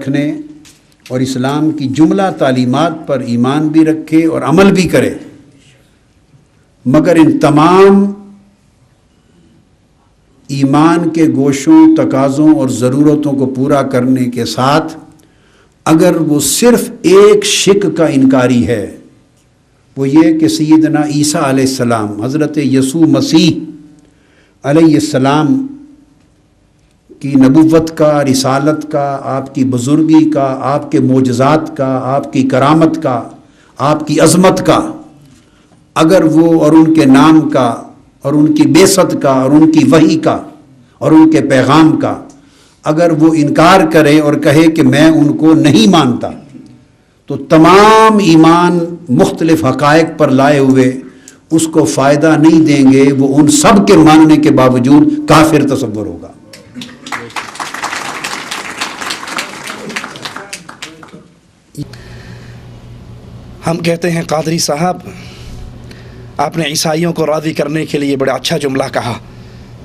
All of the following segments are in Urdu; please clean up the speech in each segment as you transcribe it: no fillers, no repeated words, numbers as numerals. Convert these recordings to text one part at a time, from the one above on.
رکھنے اور اسلام کی جملہ تعلیمات پر ایمان بھی رکھے اور عمل بھی کرے، مگر ان تمام ایمان کے گوشوں، تقاضوں اور ضرورتوں کو پورا کرنے کے ساتھ اگر وہ صرف ایک شک کا انکاری ہے، وہ یہ کہ سیدنا عیسیٰ علیہ السلام، حضرت یسوع مسیح علیہ السلام کی نبوت کا، رسالت کا، آپ کی بزرگی کا، آپ کے معجزات کا، آپ کی کرامت کا، آپ کی عظمت کا، اگر وہ اور ان کے نام کا اور ان کی بعثت کا اور ان کی وحی کا اور ان کے پیغام کا اگر وہ انکار کرے اور کہے کہ میں ان کو نہیں مانتا، تو تمام ایمان مختلف حقائق پر لائے ہوئے اس کو فائدہ نہیں دیں گے، وہ ان سب کے ماننے کے باوجود کافر تصور ہوگا۔ ہم کہتے ہیں قادری صاحب، آپ نے عیسائیوں کو راضی کرنے کے لیے بڑا اچھا جملہ کہا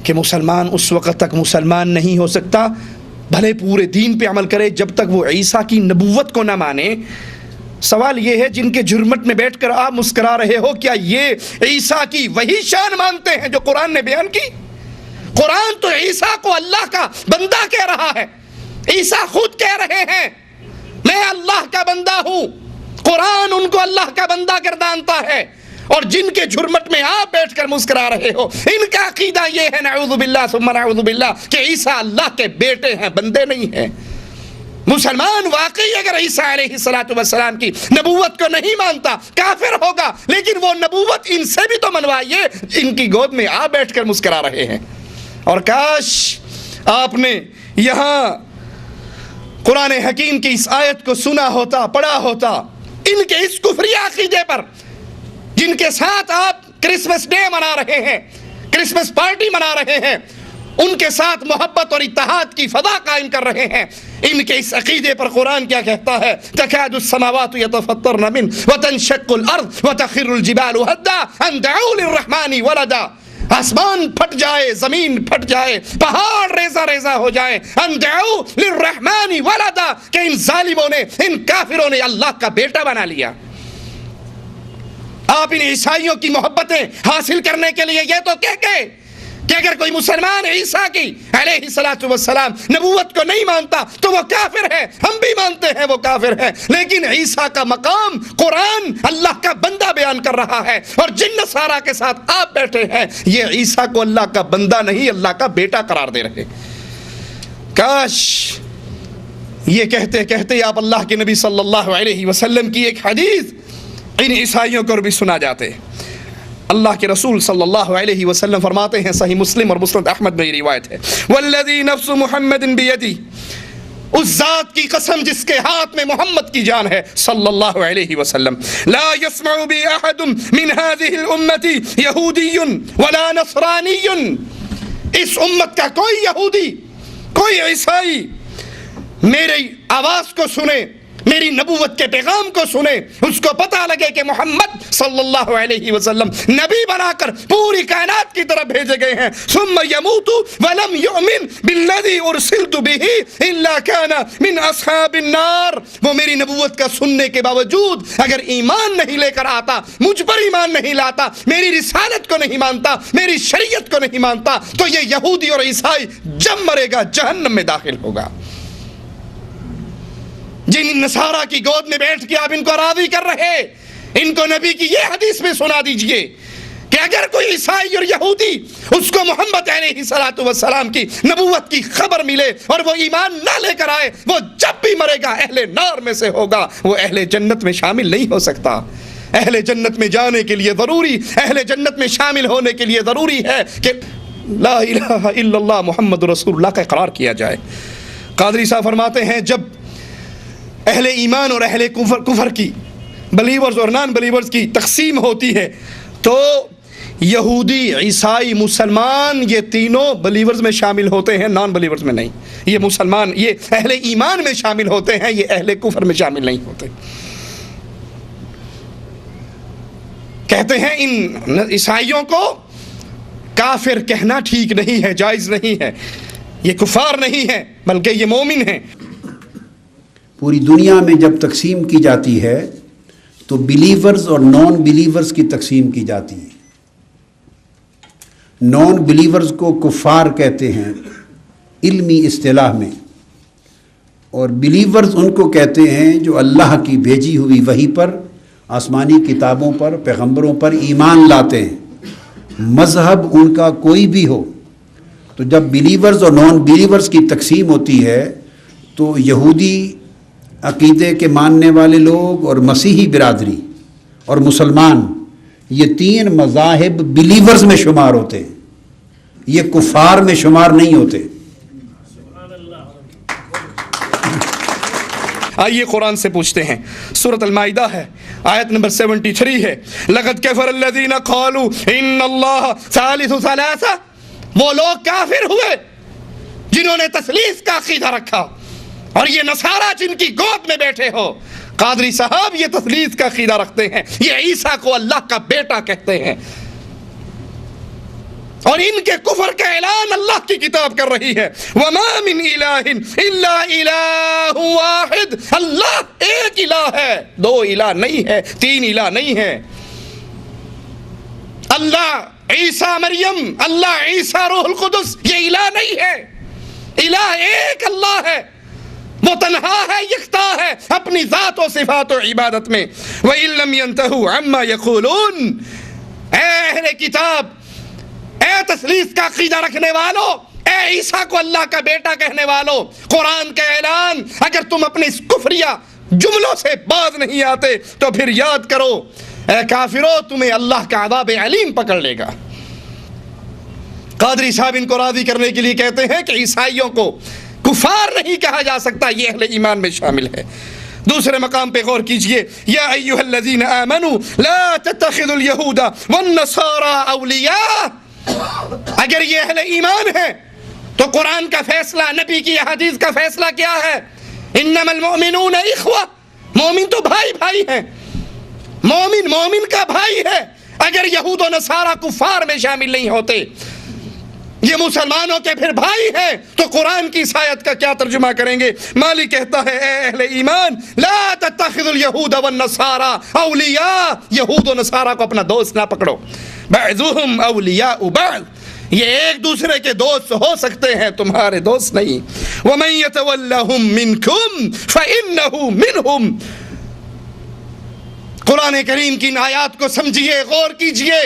کہ مسلمان اس وقت تک مسلمان نہیں ہو سکتا بھلے پورے دین پہ عمل کرے جب تک وہ عیسیٰ کی نبوت کو نہ مانے۔ سوال یہ ہے، جن کے جرمٹ میں بیٹھ کر آپ مسکرا رہے ہو، کیا یہ عیسیٰ کی وہی شان مانتے ہیں جو قرآن نے بیان کی؟ قرآن تو عیسیٰ کو اللہ کا بندہ کہہ رہا ہے، عیسیٰ خود کہہ رہے ہیں میں اللہ کا بندہ ہوں، قرآن ان کو اللہ کا بندہ گردانتا ہے، اور جن کے جرمٹ میں آپ بیٹھ کر مسکرا رہے ہو، ان کا عقیدہ یہ ہے نعوذ باللہ ثم نعوذ باللہ کہ عیسیٰ اللہ کے بیٹے ہیں، بندے نہیں ہیں۔ مسلمان واقعی اگر عیسیٰ علیہ السلام کی نبوت کو نہیں مانتا کافر ہوگا، لیکن وہ نبوت ان سے بھی تو منوائیے، ان کی گود میں آپ بیٹھ کر مسکرا رہے ہیں۔ اور کاش آپ نے یہاں قرآن حکیم کی اس آیت کو سنا ہوتا، پڑھا ہوتا، ان کے اس کفری عقیدے پر جن کے ساتھ آپ کرسمس ڈے منا رہے ہیں، کرسمس پارٹی منا رہے ہیں، ان کے ساتھ محبت اور اتحاد کی فضا قائم کر رہے ہیں، ان کے اس عقیدے پر قرآن کیا کہتا ہے؟ تکاد السماوات یتفطرن من وتنشق الارض وتخر الجبال هدا ان دعوا للرحمن ولدا، آسمان پھٹ جائے، زمین پھٹ جائے، پہاڑ ریزہ ریزہ ہو جائے، ان دعوا للرحمن ولدا، کہ ان ظالموں نے، ان کافروں نے اللہ کا بیٹا بنا لیا۔ آپ ان عیسائیوں کی محبتیں حاصل کرنے کے لیے یہ تو کہہ گئے کہ اگر کوئی مسلمان عیسیٰ کی علیہ السلام نبوت کو نہیں مانتا تو وہ کافر ہے، ہم بھی مانتے ہیں وہ کافر ہے، لیکن عیسیٰ کا مقام قرآن اللہ کا بندہ بیان کر رہا ہے، اور جن نصارہ کے ساتھ آپ بیٹھے ہیں یہ عیسیٰ کو اللہ کا بندہ نہیں اللہ کا بیٹا قرار دے رہے۔ کاش یہ کہتے کہتے آپ اللہ کے نبی صلی اللہ علیہ وسلم کی ایک حدیث ان عیسائیوں کو بھی سنا جاتے۔ اللہ کے رسول صلی اللہ علیہ وسلم فرماتے ہیں، صحیح مسلم اور مسند احمد میں یہ روایت ہے، والذی نفس محمد بیدی، اس ذات کی قسم جس کے ہاتھ میں محمد کی جان ہے صلی اللہ علیہ وسلم، لا يسمع بی احد من هذه الامة یہودی ولا نصرانی، اس امت کا کوئی یہودی کوئی عیسائی میری آواز کو سنے، میری نبوت کے پیغام کو سنے، اس کو پتہ لگے کہ محمد صلی اللہ علیہ وسلم نبی بنا کر پوری کائنات کی طرف بھیجے گئے ہیں، ثم يموت ولم يؤمن بالذي ارسلت به الا كان من اصحاب النار، وہ میری نبوت کا سننے کے باوجود اگر ایمان نہیں لے کر آتا، مجھ پر ایمان نہیں لاتا، میری رسالت کو نہیں مانتا، میری شریعت کو نہیں مانتا، تو یہ یہودی اور عیسائی جب مرے گا جہنم میں داخل ہوگا۔ جن نصارہ کی گود میں بیٹھ کے آپ ان کو راضی کر رہے، ان کو نبی کی یہ حدیث میں سنا دیجئے کہ اگر کوئی عیسائی اور یہودی اس کو محمد علیہ السلام کی نبوت کی خبر ملے اور وہ ایمان نہ لے کر آئے، وہ جب بھی مرے گا اہل نار میں سے ہوگا، وہ اہل جنت میں شامل نہیں ہو سکتا۔ اہل جنت میں جانے کے لیے ضروری، اہل جنت میں شامل ہونے کے لیے ضروری ہے کہ لا الہ الا اللہ محمد رسول اللہ کا اقرار کیا جائے۔ قادری صاحب فرماتے ہیں جب اہل ایمان اور اہل کفر کی، بلیورز اور نان بلیورز کی تقسیم ہوتی ہے تو یہودی، عیسائی، مسلمان یہ تینوں بلیورز میں شامل ہوتے ہیں، نان بلیورز میں نہیں۔ یہ مسلمان، یہ اہل ایمان میں شامل ہوتے ہیں، یہ اہل کفر میں شامل نہیں ہوتے۔ کہتے ہیں ان عیسائیوں کو کافر کہنا ٹھیک نہیں ہے، جائز نہیں ہے، یہ کفار نہیں ہے بلکہ یہ مومن ہیں۔ پوری دنیا میں جب تقسیم کی جاتی ہے تو بلیورز اور نان بلیورز کی تقسیم کی جاتی ہے. نان بلیورز کو کفار کہتے ہیں علمی اصطلاح میں، اور بلیورز ان کو کہتے ہیں جو اللہ کی بھیجی ہوئی وحی پر، آسمانی کتابوں پر، پیغمبروں پر ایمان لاتے ہیں، مذہب ان کا کوئی بھی ہو. تو جب بلیورز اور نان بلیورز کی تقسیم ہوتی ہے تو یہودی عقیدے کے ماننے والے لوگ اور مسیحی برادری اور مسلمان، یہ تین مذاہب بلیورز میں شمار ہوتے ہیں، یہ کفار میں شمار نہیں ہوتے. آئیے قرآن سے پوچھتے ہیں. سورۃ المائدہ ہے، آیت نمبر 73 ہے. لقد کفر الذین قالوا ان اللہ ثالث ثلاثہ. وہ لوگ کافر ہوئے جنہوں نے تثلیث کا عقیدہ رکھا، اور یہ نصارہ جن کی گود میں بیٹھے ہو. قادری صاحب یہ تثلیث کا عقیدہ رکھتے ہیں، یہ عیسیٰ کو اللہ کا بیٹا کہتے ہیں، اور ان کے کفر کا اعلان اللہ کی کتاب کر رہی ہے. وَمَا مِنْ إِلَٰهٍ إِلَّا إِلَٰهٌ وَاحِدٌ. اللہ ایک الہ ہے، دو الہ نہیں ہے، تین الہ نہیں ہے. اللہ عیسیٰ مریم، اللہ عیسیٰ روح القدس، یہ الہ نہیں ہے. الہ ایک اللہ ہے، وہ تنہا ہے، یکتا ہے اپنی ذات و صفات و عبادت میں. وَإِن لَّمْ يَنْتَهُوا عَمَّا يَقُولُونَ. اے اہل کتاب، اے تثلیث کا عقیدہ رکھنے والوں، اے عیسیٰ کو اللہ کا بیٹا کہنے والوں، قرآن کا اعلان اگر تم اپنے اس کفریہ جملوں سے باز نہیں آتے تو پھر یاد کرو اے کافرو، تمہیں اللہ کا عذاب علیم پکڑ لے گا. قادری صاحب ان کو راضی کرنے کے لیے کہتے ہیں کہ عیسائیوں کو کفار نہیں کہا جا سکتا، یہ اہل ایمان میں شامل ہے. دوسرے مقام پہ غور کیجئے. یا ایھا الذین آمنوا لا تتخذوا اليہود والنصارى اولیاء. اگر یہ اہل ایمان ہے تو قرآن کا فیصلہ، نبی کی حدیث کا فیصلہ کیا ہے؟ انما المؤمنون اخوہ. مومن تو بھائی بھائی ہیں، مومن مومن کا بھائی ہے. اگر یہود و نصارہ کفار میں شامل نہیں ہوتے، یہ مسلمانوں کے پھر بھائی ہیں، تو قرآن کی اس آیت کا کیا ترجمہ کریں گے؟ مالی کہتا ہے اے اہل ایمان لا تتخذوا اليہود والنصارى اولیاء. یہود و نصارہ کو اپنا دوست نہ پکڑو. بعضهم اولیاء بعض. یہ ایک دوسرے کے دوست ہو سکتے ہیں، تمہارے دوست نہیں. ومن يتولهم منکم فانه منهم. قرآن کریم کی ان آیات کو سمجھیے، غور کیجئے.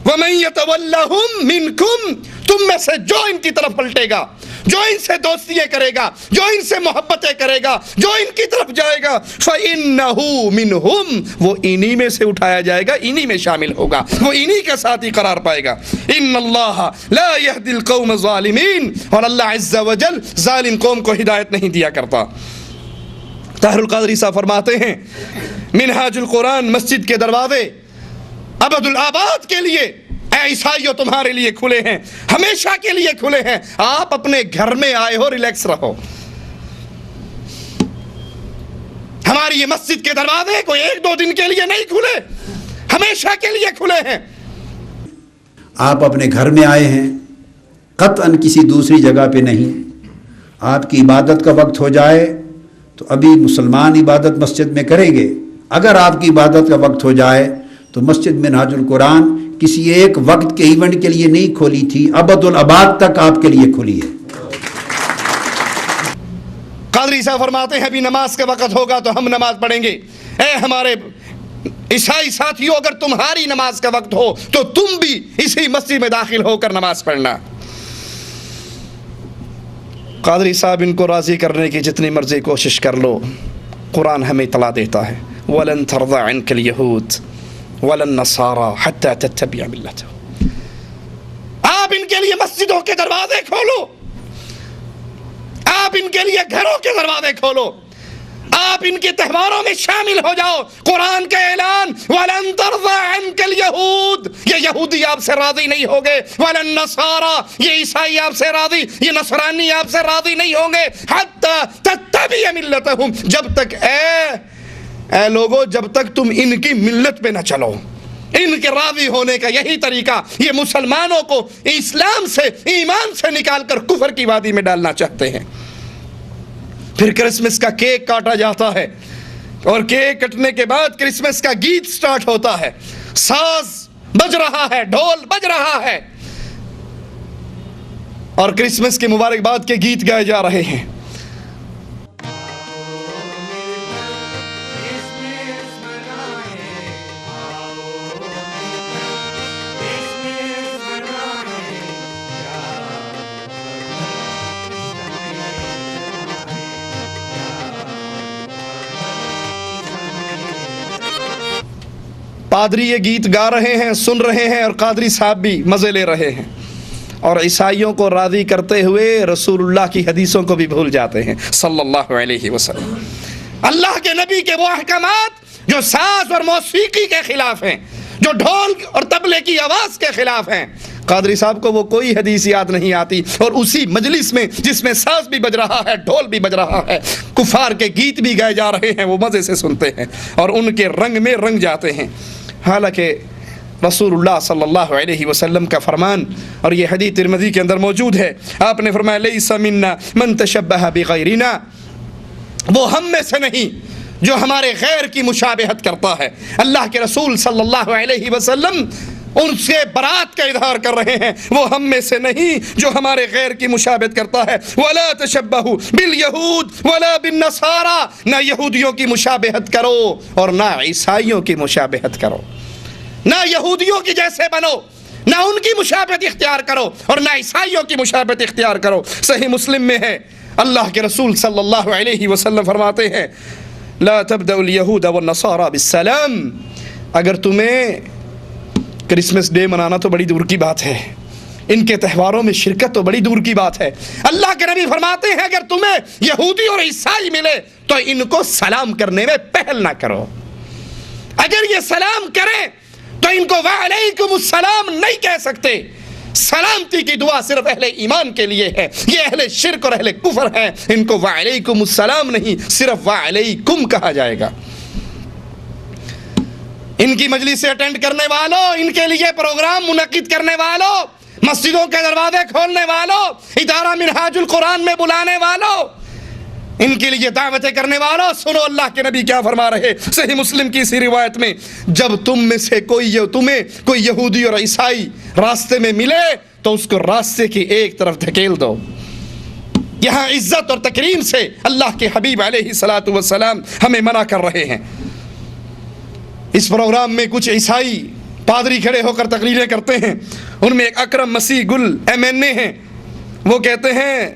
وَمَن يَتَوَلَّهُمْ مِنْكُمْ. تم میں سے جو ان کی طرف پلٹے گا، جو ان سے دوستیاں کرے گا، جو ان سے محبتیں کرے گا، جو ان کی طرف جائے گا، فَإِنَّهُ مِنْهُمْ. وہ انہی میں سے اٹھایا جائے گا، انہی میں شامل ہوگا، وہ انہی کے ساتھ ہی قرار پائے گا. إِنَّ اللَّهَ لَا يَهْدِي الْقَوْمَ الظَّالِمِينَ. اور اللہ عز وجل ظالم قوم کو ہدایت نہیں دیا کرتا. طاہر القادری صاحب فرماتے ہیں منہاج القرآن مسجد کے دروازے ابد الآباد کے لیے اے عیسائیوں تمہارے لیے کھلے ہیں، ہمیشہ کے لیے کھلے ہیں. آپ اپنے گھر میں آئے ہو، ریلیکس رہو. ہماری یہ مسجد کے دروازے کوئی ایک دو دن کے لیے نہیں کھلے، ہمیشہ کے لیے کھلے ہیں. آپ اپنے گھر میں آئے ہیں، قطعاً کسی دوسری جگہ پہ نہیں. آپ کی عبادت کا وقت ہو جائے تو ابھی مسلمان عبادت مسجد میں کریں گے. اگر آپ کی عبادت کا وقت ہو جائے تو مسجد منہاج القرآن کسی ایک وقت کے ایونٹ کے لیے نہیں کھولی تھی، ابد الاباد تک آپ کے لیے کھلی ہے. قادری صاحب فرماتے ہیں ابھی نماز کا وقت ہوگا تو ہم نماز پڑھیں گے. اے ہمارے عیسائی ساتھیوں، اگر تمہاری نماز کا وقت ہو تو تم بھی اسی مسجد میں داخل ہو کر نماز پڑھنا. قادری صاحب ان کو راضی کرنے کی جتنی مرضی کوشش کر لو، قرآن ہمیں اطلاع دیتا ہے وَلَن تَرْضَ عَنْكَ الْيَهُودُ وَلَا النَّصَارَى حَتَّى تَتَّبِعَ مِلَّتَهُمْ. آپ ان کے لیے مسجدوں کے دروازے کھولو، آپ ان کے لیے گھروں کے دروازے کھولو، آپ ان کے تہواروں میں شامل ہو جاؤ. قرآن کا اعلان وَلَن تَرْضَ عَنْكَ الْيَهُودُ. یہ یہودی آپ سے راضی نہیں ہوں گے. وَلَا النَّصَارَى. یہ عیسائی آپ سے راضی، یہ نصرانی آپ سے راضی نہیں ہوں گے. حَتَّى تَتَّبِعَ مِلَّتَهُمْ. جب تک اے لوگو، جب تک تم ان کی ملت پہ نہ چلو. ان کے راضی ہونے کا یہی طریقہ. یہ مسلمانوں کو اسلام سے، ایمان سے نکال کر کفر کی وادی میں ڈالنا چاہتے ہیں. پھر کرسمس کا کیک کاٹا جاتا ہے، اور کیک کٹنے کے بعد کرسمس کا گیت سٹارٹ ہوتا ہے، ساز بج رہا ہے، ڈھول بج رہا ہے، اور کرسمس کے مبارکباد کے گیت گائے جا رہے ہیں۔ پادری یہ گیت گا رہے ہیں، سن رہے ہیں، اور قادری صاحب بھی مزے لے رہے ہیں، اور عیسائیوں کو راضی کرتے ہوئے رسول اللہ کی حدیثوں کو بھی بھول جاتے ہیں صلی اللہ علیہ وسلم۔ اللہ کے نبی کے وہ احکامات جو ساز اور موسیقی کے خلاف ہیں، جو ڈھول اور طبلے کی آواز کے خلاف ہیں، قادری صاحب کو وہ کوئی حدیث یاد نہیں آتی، اور اسی مجلس میں جس میں ساز بھی بج رہا ہے، ڈھول بھی بج رہا ہے، کفار کے گیت بھی گائے جا رہے ہیں، وہ مزے سے سنتے ہیں اور ان کے رنگ میں رنگ جاتے ہیں۔ حالانکہ رسول اللہ صلی اللہ علیہ وسلم کا فرمان، اور یہ حدیث ترمذی کے اندر موجود ہے، آپ نے فرمایا لیس منا من تشبہ بغیرنا، وہ ہم میں سے نہیں جو ہمارے غیر کی مشابہت کرتا ہے۔ اللہ کے رسول صلی اللہ علیہ وسلم ان سے برات کا اظہار کر رہے ہیں، وہ ہم میں سے نہیں جو ہمارے غیر کی مشابہت کرتا ہے۔ ولا تشبہوا بالیہود ولا بالنصارى، نہ یہودیوں کی مشابہت کرو اور نہ عیسائیوں کی مشابہت کرو، نہ یہودیوں کی جیسے بنو، نہ ان کی مشابہت اختیار کرو اور نہ عیسائیوں کی مشابہت اختیار کرو۔ صحیح مسلم میں ہے، اللہ کے رسول صلی اللہ علیہ وسلم فرماتے ہیں لا تبدأ اليہود والنصارى بالسلام، اگر تمہیں کرسمس ڈے منانا تو بڑی دور کی بات ہے، ان کے تہواروں میں شرکت تو بڑی دور کی بات ہے، اللہ کے نبی فرماتے ہیں اگر تمہیں یہودی اور عیسائی ملے تو ان کو سلام کرنے میں پہل نہ کرو، اگر یہ سلام کریں تو ان کو وعلیکم السلام نہیں کہہ سکتے، سلامتی کی دعا صرف اہل ایمان کے لیے ہے، یہ اہل شرک اور اہل کفر ہیں، ان کو وعلیکم السلام نہیں صرف وعلیکم کہا جائے گا۔ ان کی مجلس سے اٹینڈ کرنے والوں، ان کے لیے پروگرام منعقد کرنے والوں، مسجدوں کے دروازے کھولنے والوں، ادارہ منہاج القرآن میں بلانے والوں، ان کے لیے دعوتیں کرنے والوں، سنو اللہ کے نبی کیا فرما رہے۔ صحیح مسلم کی اسی روایت میں جب تم میں سے تمہیں کوئی یہودی اور عیسائی راستے میں ملے تو اس کو راستے کی ایک طرف دھکیل دو۔ یہاں عزت اور تکریم سے اللہ کے حبیب علیہ الصلوۃ والسلام ہمیں منع کر رہے ہیں۔ اس پروگرام میں کچھ عیسائی پادری کھڑے ہو کر تقریریں کرتے ہیں، ان میں ایک اکرم مسیح گل MNA ہیں، وہ کہتے ہیں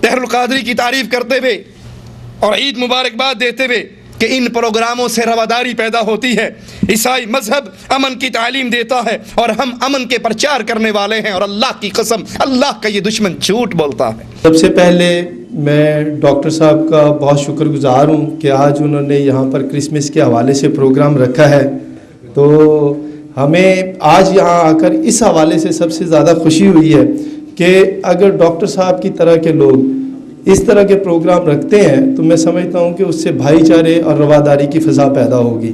طاہر القادری کی تعریف کرتے ہوئے اور عید مبارکباد دیتے ہوئے کہ ان پروگراموں سے رواداری پیدا ہوتی ہے، عیسائی مذہب امن کی تعلیم دیتا ہے اور ہم امن کے پرچار کرنے والے ہیں، اور اللہ کی قسم اللہ کا یہ دشمن جھوٹ بولتا ہے۔ سب سے پہلے میں ڈاکٹر صاحب کا بہت شکر گزار ہوں کہ آج انہوں نے یہاں پر کرسمس کے حوالے سے پروگرام رکھا ہے، تو ہمیں آج یہاں آ کر اس حوالے سے سب سے زیادہ خوشی ہوئی ہے کہ اگر ڈاکٹر صاحب کی طرح کے لوگ اس طرح کے پروگرام رکھتے ہیں تو میں سمجھتا ہوں کہ اس سے بھائی چارے اور رواداری کی فضا پیدا ہوگی۔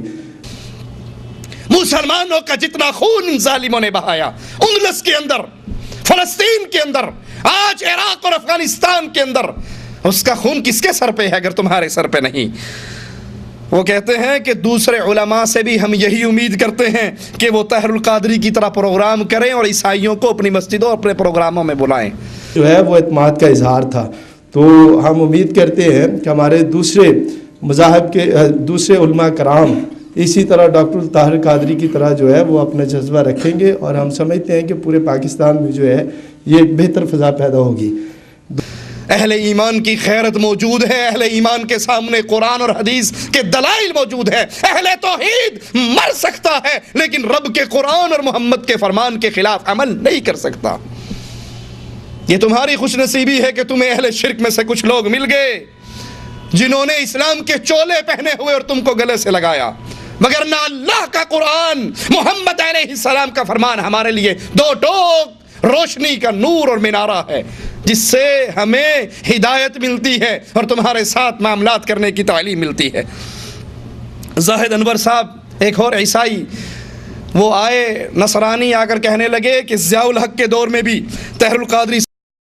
مسلمانوں کا جتنا خون ان ظالموں نے بہایا اندلس کے اندر، فلسطین کے اندر، آج عراق اور افغانستان کے اندر، اس کا خون کس کے سر پہ ہے اگر تمہارے سر پہ نہیں؟ وہ کہتے ہیں کہ دوسرے علماء سے بھی ہم یہی امید کرتے ہیں کہ وہ طاہر القادری کی طرح پروگرام کریں اور عیسائیوں کو اپنی مسجدوں اور اپنے پروگراموں میں بلائیں۔ جو ہے وہ اعتماد کا اظہار تھا، تو ہم امید کرتے ہیں کہ ہمارے دوسرے مذاہب کے دوسرے علماء کرام اسی طرح ڈاکٹر طاہر قادری کی طرح جو ہے وہ اپنا جذبہ رکھیں گے، اور ہم سمجھتے ہیں کہ پورے پاکستان میں جو ہے یہ ایک بہتر فضا پیدا ہوگی۔ اہل ایمان کی خیرت موجود ہے، اہل ایمان کے سامنے قرآن اور حدیث کے دلائل موجود ہے۔ اہل توحید مر سکتا ہے لیکن رب کے قرآن اور محمد کے فرمان کے خلاف عمل نہیں کر سکتا۔ یہ تمہاری خوش نصیبی ہے کہ تمہیں اہل شرک میں سے کچھ لوگ مل گئے جنہوں نے اسلام کے چولے پہنے ہوئے اور تم کو گلے سے لگایا، مگر نہ اللہ کا قرآن، محمد علیہ السلام کا فرمان ہمارے لیے دو ٹوک روشنی کا نور اور منارہ ہے جس سے ہمیں ہدایت ملتی ہے اور تمہارے ساتھ معاملات کرنے کی تعلیم ملتی ہے۔ زاہد انور صاحب ایک اور عیسائی وہ آئے، نصرانی آ کر کہنے لگے کہ ضیاء الحق کے دور میں بھی طاہر القادری